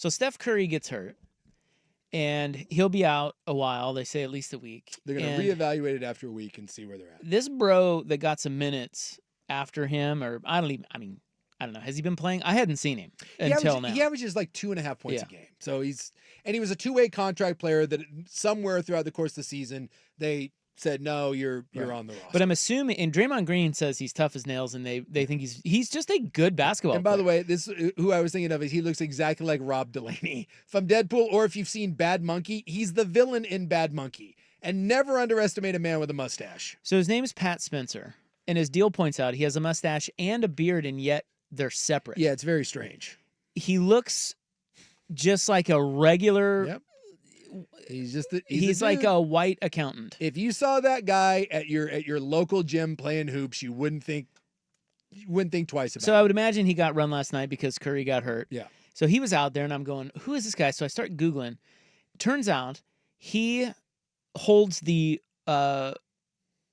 So Steph Curry gets hurt, and he'll be out a while. They say at least a week. They're going to reevaluate it after a week and see where they're at. This bro that got some minutes after him, or I don't know. Has he been playing? I hadn't seen him until now. He averages like 2.5 points a game. So he was a two-way contract player that somewhere throughout the course of the season, they said, no, you're on the roster. But I'm assuming, and Draymond Green says he's tough as nails, and they think he's just a good basketball And by player. the way, this who I was thinking of is he looks exactly like Rob Delaney from Deadpool, or if you've seen Bad Monkey, he's the villain in Bad Monkey. And never underestimate a man with a mustache. So his name is Pat Spencer, and as Deal points out, he has a mustache and a beard, and yet they're separate. Yeah, it's very strange. He looks just like a regular. Yep. He's like a white accountant. If you saw that guy at your local gym playing hoops, you wouldn't think twice about it. So I would imagine he got run last night because Curry got hurt. Yeah. So he was out there, and I'm going, who is this guy? So I start Googling. Turns out he holds the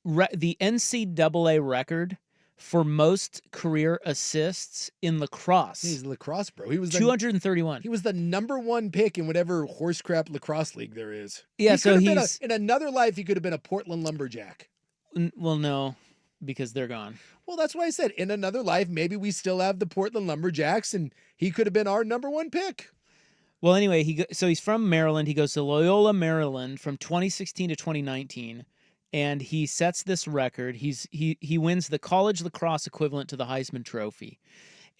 NCAA record for most career assists in lacrosse. He's a lacrosse bro. He was 231. He was the #1 pick in whatever horse crap lacrosse league there is. Yeah, so in another life he could have been a Portland Lumberjack. Well, no, because they're gone. Well, that's why I said in another life maybe we still have the Portland Lumberjacks, and he could have been our #1 pick. Well, anyway, he's from Maryland. He goes to Loyola, Maryland from 2016 to 2019. And he sets this record. He wins the college lacrosse equivalent to the Heisman Trophy.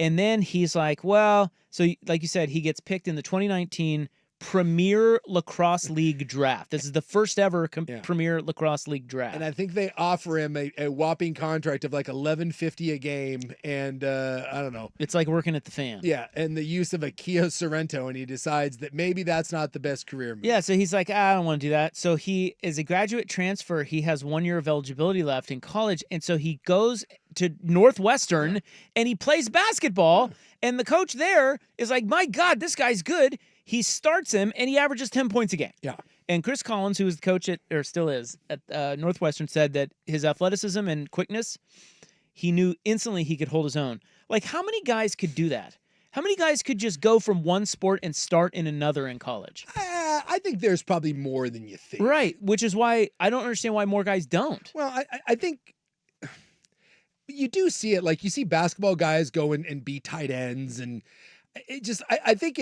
And then he's like, well, so like you said, he gets picked in the 2019 Premier Lacrosse League draft. This is the first ever Premier Lacrosse League draft. And I think they offer him a whopping contract of like $11.50 a game, and I don't know. It's like working at the Fan. Yeah, and the use of a Kia Sorrento, and he decides that maybe that's not the best career move. Yeah, so he's like, I don't want to do that. So he is a graduate transfer. He has 1 year of eligibility left in college, and so he goes to Northwestern and he plays basketball. And the coach there is like, my God, this guy's good. He starts him, and he averages 10 points a game. Yeah. And Chris Collins, who was the coach still is at Northwestern, said that his athleticism and quickness, he knew instantly he could hold his own. Like, how many guys could do that? How many guys could just go from one sport and start in another in college? I think there's probably more than you think. Right, which is why I don't understand why more guys don't. Well, I think you do see it. Like, you see basketball guys go and be tight ends, and it just I think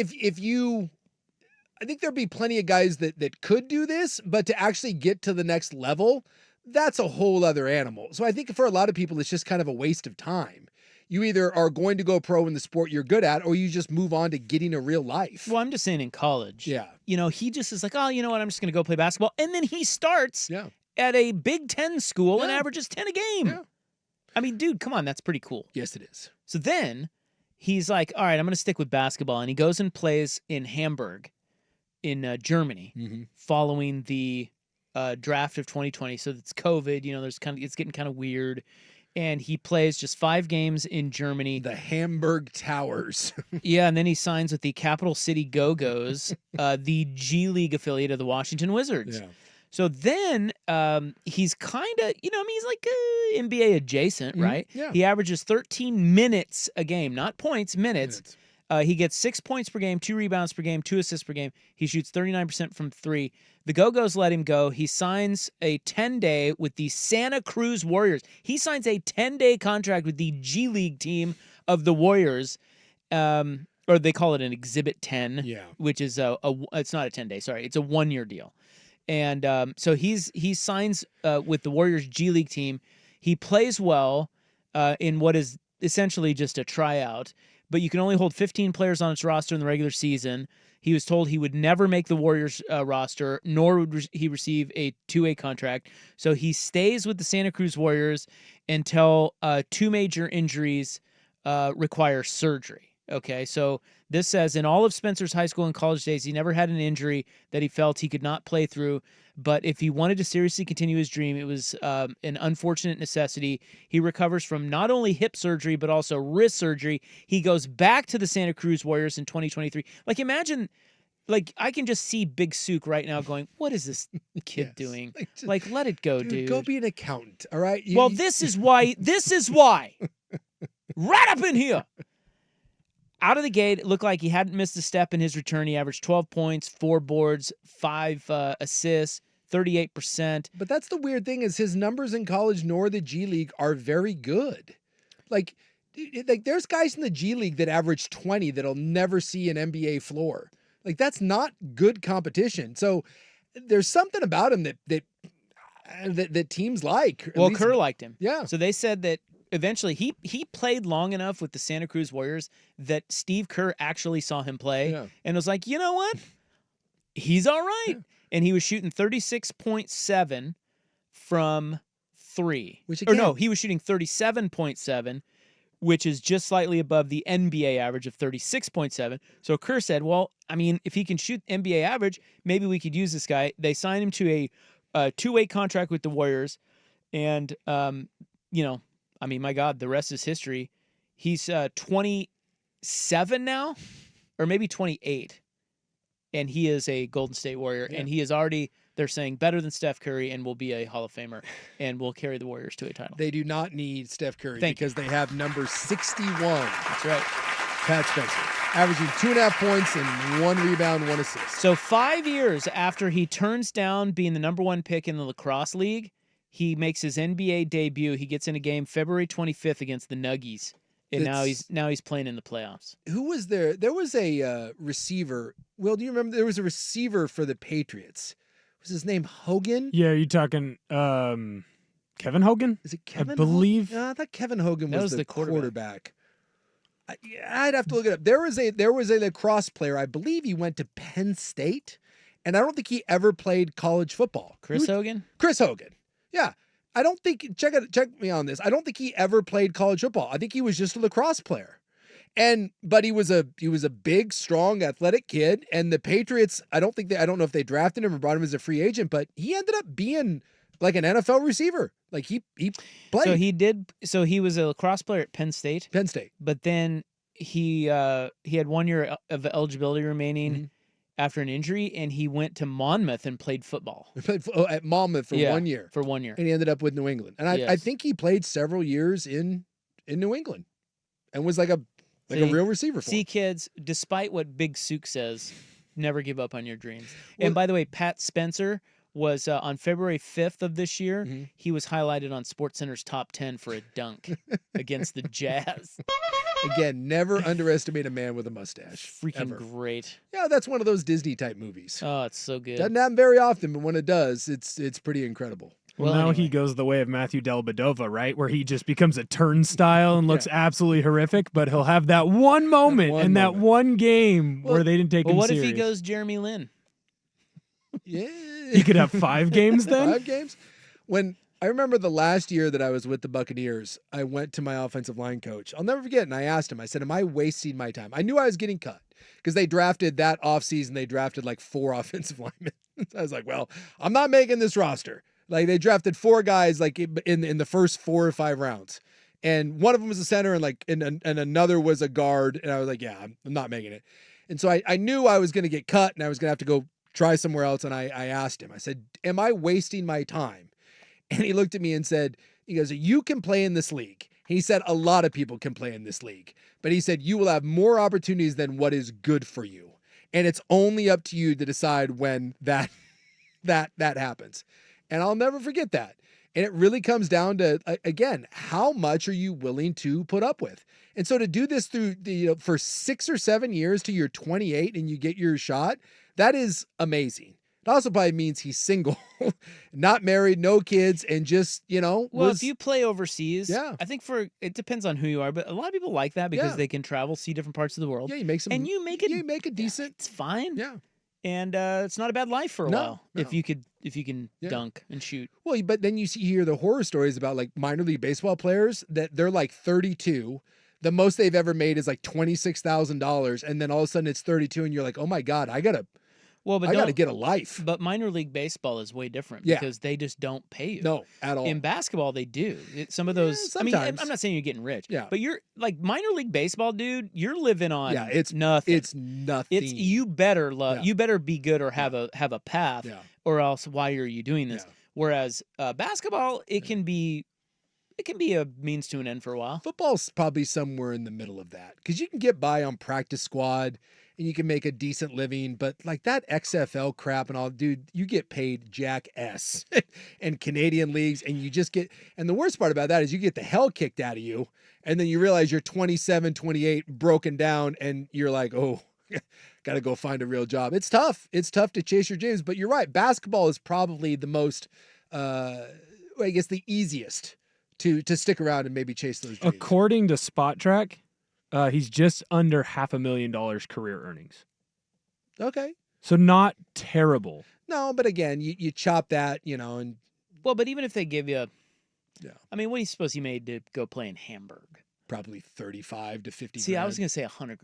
I think there'd be plenty of guys that could do this, but to actually get to the next level, that's a whole other animal. So I think for a lot of people, it's just kind of a waste of time. You either are going to go pro in the sport you're good at, or you just move on to getting a real life. Well, I'm just saying in college. Yeah. You know, he just is like, oh, you know what? I'm just going to go play basketball. And then he starts at a Big Ten school and averages 10 a game. Yeah. I mean, dude, come on. That's pretty cool. Yes, it is. So then he's like, all right, I'm going to stick with basketball. And he goes and plays in Hamburg in Germany following the draft of 2020. So it's COVID, you know, it's getting kind of weird. And he plays just 5 games in Germany. The Hamburg Towers. Yeah, and then he signs with the Capital City Go-Go's, the G League affiliate of the Washington Wizards. Yeah. So then he's kind of, you know, I mean, he's like NBA adjacent, right? Yeah. He averages 13 minutes a game, not points, minutes. He gets 6 points per game, 2 rebounds per game, 2 assists per game. He shoots 39% from 3. The Go-Go's let him go. He signs a 10-day with the Santa Cruz Warriors. He signs a 10-day contract with the G League team of the Warriors, or they call it an Exhibit 10, which is it's not a 10-day, sorry. It's a 1-year deal. And so he signs with the Warriors G League team. He plays well in what is essentially just a tryout, but you can only hold 15 players on its roster in the regular season. He was told he would never make the Warriors roster, nor would he receive a 2-way contract. So he stays with the Santa Cruz Warriors until 2 major injuries require surgery. Okay, so this says, in all of Spencer's high school and college days, he never had an injury that he felt he could not play through. But if he wanted to seriously continue his dream, it was an unfortunate necessity. He recovers from not only hip surgery, but also wrist surgery. He goes back to the Santa Cruz Warriors in 2023. Like, imagine, like, I can just see Big Suke right now going, what is this kid doing? Like, let it go, dude. Go be an accountant, all right? This is why, right up in here. out of the gate, it looked like he hadn't missed a step in his return. He averaged 12 points, 4 boards, 5 assists, 38%. But that's the weird thing is his numbers in college nor the G League are very good. Like there's guys in the G League that average 20 that'll never see an NBA floor. Like that's not good competition. So there's something about him that teams like. Well, Kerr liked him. Yeah. So they said that eventually he played long enough with the Santa Cruz Warriors that Steve Kerr actually saw him play and was like, you know what? He's all right. Yeah. And he was shooting 36.7 from 3. He was shooting 37.7, which is just slightly above the NBA average of 36.7. So Kerr said, well, I mean, if he can shoot NBA average, maybe we could use this guy. They signed him to a two-way contract with the Warriors. And, I mean, my God, the rest is history. He's 27 now, or maybe 28. And he is a Golden State Warrior. Yeah. And he is already, they're saying, better than Steph Curry and will be a Hall of Famer and will carry the Warriors to a title. They do not need Steph Curry because they have number 61. That's right. Pat Spencer, averaging 2.5 points and 1 rebound, 1 assist. So 5 years after he turns down being the number 1 pick in the Lacrosse League, he makes his NBA debut. He gets in a game February 25th against the Nuggies. And now he's playing in the playoffs. Who was there? There was a receiver. Will, do you remember? There was a receiver for the Patriots. Was his name Hogan? Yeah, you talking Kevin Hogan? Is it Kevin? I believe. No, I thought Kevin Hogan was the quarterback. I'd have to look it up. There was a lacrosse player. I believe he went to Penn State, and I don't think he ever played college football. Chris Hogan. Chris Hogan. Yeah. I don't think, check me on this. I don't think he ever played college football. I think he was just a lacrosse player. But he was a big, strong, athletic kid. And the Patriots, I don't know if they drafted him or brought him as a free agent, but he ended up being like an NFL receiver. Like he played. So he was a lacrosse player at Penn State. Penn State. But then he had 1 year of eligibility remaining after an injury, and he went to Monmouth and played football. He played at Monmouth for 1 year. For 1 year. And he ended up with New England. And I think he played several years in New England and was like a real receiver for him. Kids, despite what Big Suke says, never give up on your dreams. And by the way, Pat Spencer was on February 5th of this year. He was highlighted on SportsCenter's top 10 for a dunk against the Jazz. Again, never underestimate a man with a mustache. Freaking great. Yeah, that's one of those Disney type movies. Oh, it's so good. Doesn't happen very often, but when it does, it's pretty incredible. Well, now he goes the way of Matthew Dellavedova, right? Where he just becomes a turnstile and looks absolutely horrific, but he'll have that one moment in that one game where they didn't take him serious. What if he goes Jeremy Lin? Yeah. He could have 5 games then? 5 games? When I remember the last year that I was with the Buccaneers, I went to my offensive line coach. I'll never forget, and I asked him, I said, am I wasting my time? I knew I was getting cut because they drafted that offseason, they drafted like 4 offensive linemen. I was like, well, I'm not making this roster. Like they drafted 4 guys like in the first 4 or 5 rounds. And one of them was a center and another was a guard. And I was like, yeah, I'm not making it. And so I knew I was going to get cut and I was going to have to go try somewhere else. And I asked him, I said, am I wasting my time? And he looked at me and said, he goes, you can play in this league. He said, a lot of people can play in this league, but he said, you will have more opportunities than what is good for you. And it's only up to you to decide when that happens. And I'll never forget that. And it really comes down to, again, how much are you willing to put up with? And so to do this through for 6 or 7 years till you're 28 and you get your shot, that is amazing. It also probably means he's single, not married, no kids, and just, Well, if you play overseas, I think it depends on who you are, but a lot of people like that because they can travel, see different parts of the world. Yeah, you make some, and you make a decent. It's fine. Yeah. And it's not a bad life for a while if you can dunk and shoot. Well, but then you hear the horror stories about like minor league baseball players that they're like 32. The most they've ever made is like $26,000, and then all of a sudden it's 32, and you're like, oh my God, I gotta get a life. But minor league baseball is way different because they just don't pay you. No, at all. In basketball, they do. Some of those. I mean, I'm not saying you're getting rich. Yeah. But you're like minor league baseball, dude. You're living on. It's nothing. It's nothing. It's you better You better be good or have a path. Yeah. Or else, why are you doing this? Yeah. Whereas basketball, it can be It can be a means to an end for a while. Football's probably somewhere in the middle of that because you can get by on practice squad and you can make a decent living, but like that XFL crap and all, dude, you get paid jack S and Canadian leagues, and you just get, and the worst part about that is you get the hell kicked out of you, and then you realize you're 27, 28, broken down, and you're like, oh, got to go find a real job. It's tough. It's tough to chase your dreams, but you're right. Basketball is probably the most, I guess, the easiest to stick around and maybe chase those dreams. According to Spot Track, he's just under $500,000 career earnings. Okay. So not terrible. No, but again, you chop that, and well, but even if they give you, yeah, I mean, what do you suppose he made to go play in Hamburg? Probably 35 to 50. See, grand. I was gonna say $100,000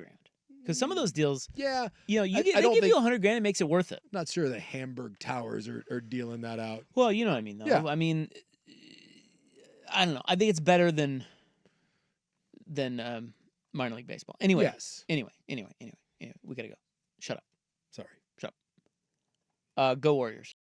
because some of those deals, yeah, they give you $100,000, it makes it worth it. I'm not sure the Hamburg Towers are dealing that out. Well, you know what I mean, though. Yeah. I mean, I don't know. I think it's better than minor league baseball. Anyway. Yes. Anyway, we gotta go. Shut up. Sorry. Shut up. Go Warriors.